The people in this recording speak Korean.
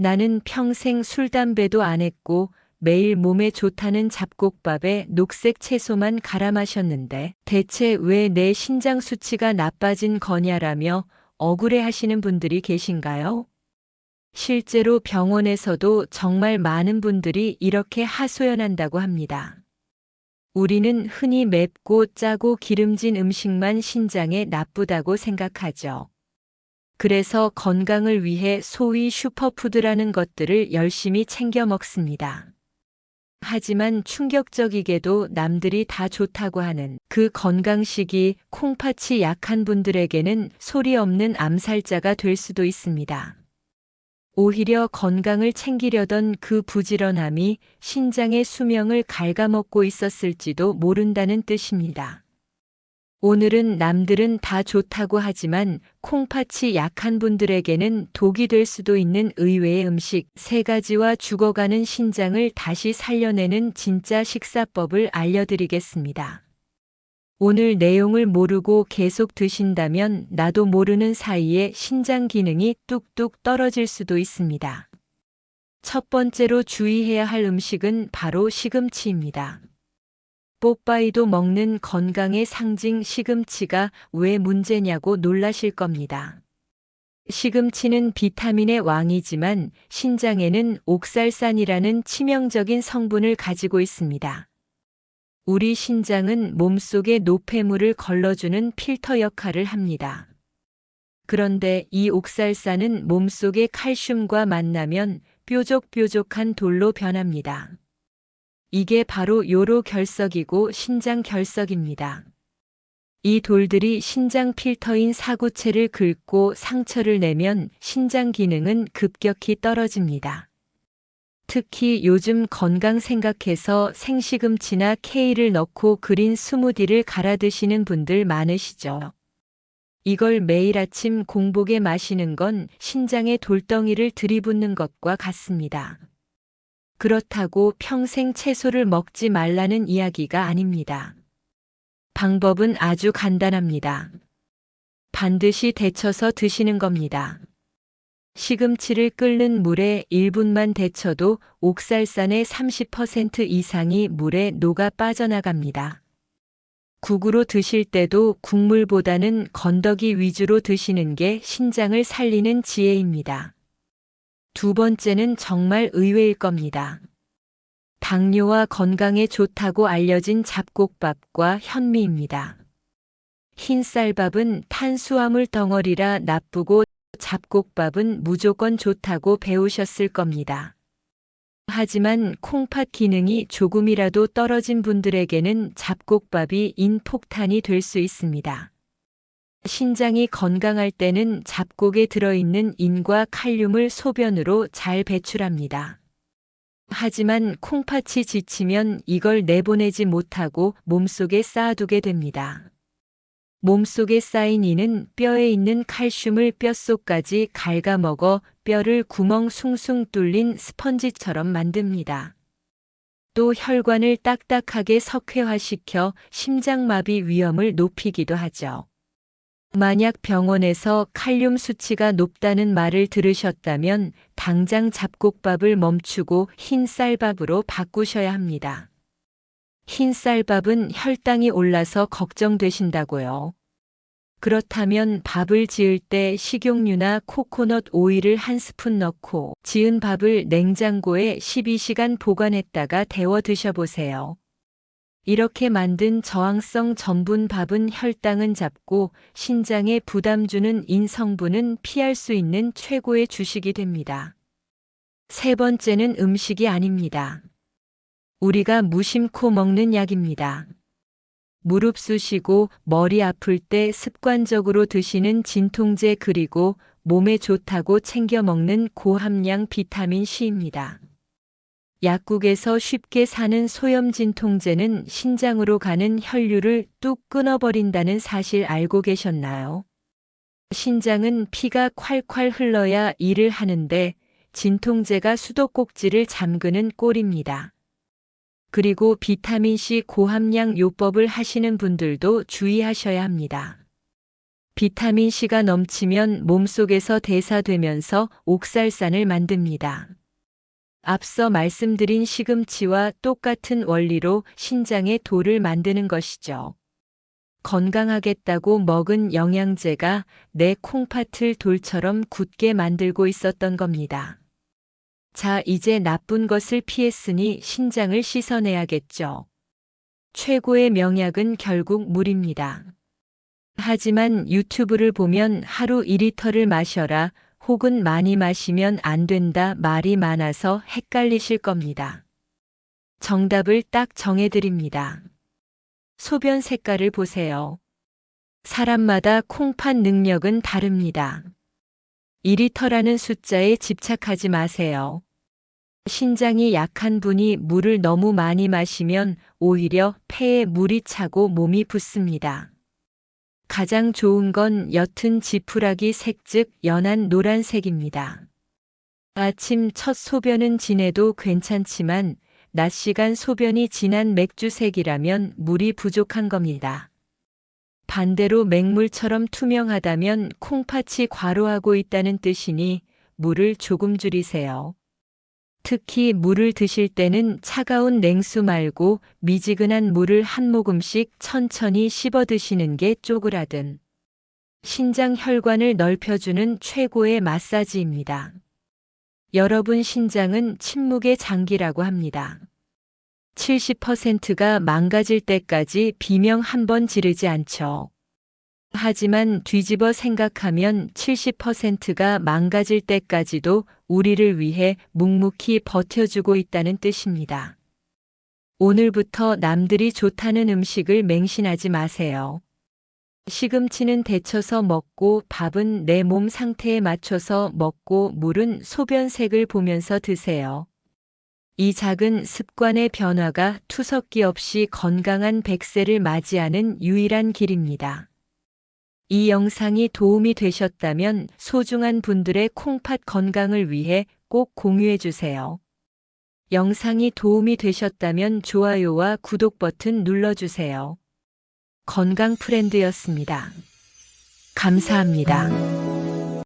나는 평생 술, 담배도 안 했고 매일 몸에 좋다는 잡곡밥에 녹색 채소만 갈아 마셨는데 대체 왜 내 신장 수치가 나빠진 거냐라며 억울해 하시는 분들이 계신가요? 실제로 병원에서도 정말 많은 분들이 이렇게 하소연한다고 합니다. 우리는 흔히 맵고 짜고 기름진 음식만 신장에 나쁘다고 생각하죠. 그래서 건강을 위해 소위 슈퍼푸드라는 것들을 열심히 챙겨 먹습니다. 하지만 충격적이게도 남들이 다 좋다고 하는 그 건강식이 콩팥이 약한 분들에게는 소리 없는 암살자가 될 수도 있습니다. 오히려 건강을 챙기려던 그 부지런함이 신장의 수명을 갉아먹고 있었을지도 모른다는 뜻입니다. 오늘은 남들은 다 좋다고 하지만 콩팥이 약한 분들에게는 독이 될 수도 있는 의외의 음식 3가지와 죽어가는 신장을 다시 살려내는 진짜 식사법을 알려드리겠습니다. 오늘 내용을 모르고 계속 드신다면 나도 모르는 사이에 신장 기능이 뚝뚝 떨어질 수도 있습니다. 첫 번째로 주의해야 할 음식은 바로 시금치입니다. 뽀빠이도 먹는 건강의 상징 시금치가 왜 문제냐고 놀라실 겁니다. 시금치는 비타민의 왕이지만 신장에는 옥살산이라는 치명적인 성분을 가지고 있습니다. 우리 신장은 몸속의 노폐물을 걸러주는 필터 역할을 합니다. 그런데 이 옥살산은 몸속의 칼슘과 만나면 뾰족뾰족한 돌로 변합니다. 이게 바로 요로 결석이고 신장 결석입니다. 이 돌들이 신장 필터인 사구체를 긁고 상처를 내면 신장 기능은 급격히 떨어집니다. 특히 요즘 건강 생각해서 생시금치나 케일을 넣고 그린 스무디를 갈아 드시는 분들 많으시죠. 이걸 매일 아침 공복에 마시는 건 신장에 돌덩이를 들이붓는 것과 같습니다. 그렇다고 평생 채소를 먹지 말라는 이야기가 아닙니다. 방법은 아주 간단합니다. 반드시 데쳐서 드시는 겁니다. 시금치를 끓는 물에 1분만 데쳐도 옥살산의 30% 이상이 물에 녹아 빠져나갑니다. 국으로 드실 때도 국물보다는 건더기 위주로 드시는 게 신장을 살리는 지혜입니다. 두 번째는 정말 의외일 겁니다. 당뇨와 건강에 좋다고 알려진 잡곡밥과 현미입니다. 흰쌀밥은 탄수화물 덩어리라 나쁘고 잡곡밥은 무조건 좋다고 배우셨을 겁니다. 하지만 콩팥 기능이 조금이라도 떨어진 분들에게는 잡곡밥이 인폭탄이 될 수 있습니다. 신장이 건강할 때는 잡곡에 들어있는 인과 칼륨을 소변으로 잘 배출합니다. 하지만 콩팥이 지치면 이걸 내보내지 못하고 몸속에 쌓아두게 됩니다. 몸속에 쌓인 이는 뼈에 있는 칼슘을 뼛속까지 갉아먹어 뼈를 구멍 숭숭 뚫린 스펀지처럼 만듭니다. 또 혈관을 딱딱하게 석회화시켜 심장마비 위험을 높이기도 하죠. 만약 병원에서 칼륨 수치가 높다는 말을 들으셨다면 당장 잡곡밥을 멈추고 흰쌀밥으로 바꾸셔야 합니다. 흰쌀밥은 혈당이 올라서 걱정되신다고요. 그렇다면 밥을 지을 때 식용유나 코코넛 오일을 1스푼 넣고 지은 밥을 냉장고에 12시간 보관했다가 데워 드셔보세요. 이렇게 만든 저항성 전분 밥은 혈당은 잡고 신장에 부담 주는 인성분은 피할 수 있는 최고의 주식이 됩니다. 세 번째는 음식이 아닙니다. 우리가 무심코 먹는 약입니다. 무릎 쑤시고 머리 아플 때 습관적으로 드시는 진통제 그리고 몸에 좋다고 챙겨 먹는 고함량 비타민 C입니다. 약국에서 쉽게 사는 소염 진통제는 신장으로 가는 혈류를 뚝 끊어버린다는 사실 알고 계셨나요? 신장은 피가 콸콸 흘러야 일을 하는데 진통제가 수도꼭지를 잠그는 꼴입니다. 그리고 비타민C 고함량 요법을 하시는 분들도 주의하셔야 합니다. 비타민C가 넘치면 몸속에서 대사되면서 옥살산을 만듭니다. 앞서 말씀드린 시금치와 똑같은 원리로 신장에 돌을 만드는 것이죠. 건강하겠다고 먹은 영양제가 내 콩팥을 돌처럼 굳게 만들고 있었던 겁니다. 자, 이제 나쁜 것을 피했으니 신장을 씻어내야겠죠. 최고의 명약은 결국 물입니다. 하지만 유튜브를 보면 하루 2리터를 마셔라 혹은 많이 마시면 안 된다 말이 많아서 헷갈리실 겁니다. 정답을 딱 정해드립니다. 소변 색깔을 보세요. 사람마다 콩팥 능력은 다릅니다. 2리터라는 숫자에 집착하지 마세요. 신장이 약한 분이 물을 너무 많이 마시면 오히려 폐에 물이 차고 몸이 붓습니다. 가장 좋은 건 옅은 지푸라기 색 즉 연한 노란색입니다. 아침 첫 소변은 진해도 괜찮지만 낮 시간 소변이 진한 맥주색이라면 물이 부족한 겁니다. 반대로 맹물처럼 투명하다면 콩팥이 과로하고 있다는 뜻이니 물을 조금 줄이세요. 특히 물을 드실 때는 차가운 냉수 말고 미지근한 물을 한 모금씩 천천히 씹어 드시는 게 쪼그라든 신장 혈관을 넓혀주는 최고의 마사지입니다. 여러분 신장은 침묵의 장기라고 합니다. 70%가 망가질 때까지 비명 한 번 지르지 않죠. 하지만 뒤집어 생각하면 70%가 망가질 때까지도 우리를 위해 묵묵히 버텨주고 있다는 뜻입니다. 오늘부터 남들이 좋다는 음식을 맹신하지 마세요. 시금치는 데쳐서 먹고 밥은 내 몸 상태에 맞춰서 먹고 물은 소변색을 보면서 드세요. 이 작은 습관의 변화가 투석기 없이 건강한 100세를 맞이하는 유일한 길입니다. 이 영상이 도움이 되셨다면 소중한 분들의 콩팥 건강을 위해 꼭 공유해 주세요. 영상이 도움이 되셨다면 좋아요와 구독 버튼 눌러주세요. 건강 프렌드였습니다. 감사합니다.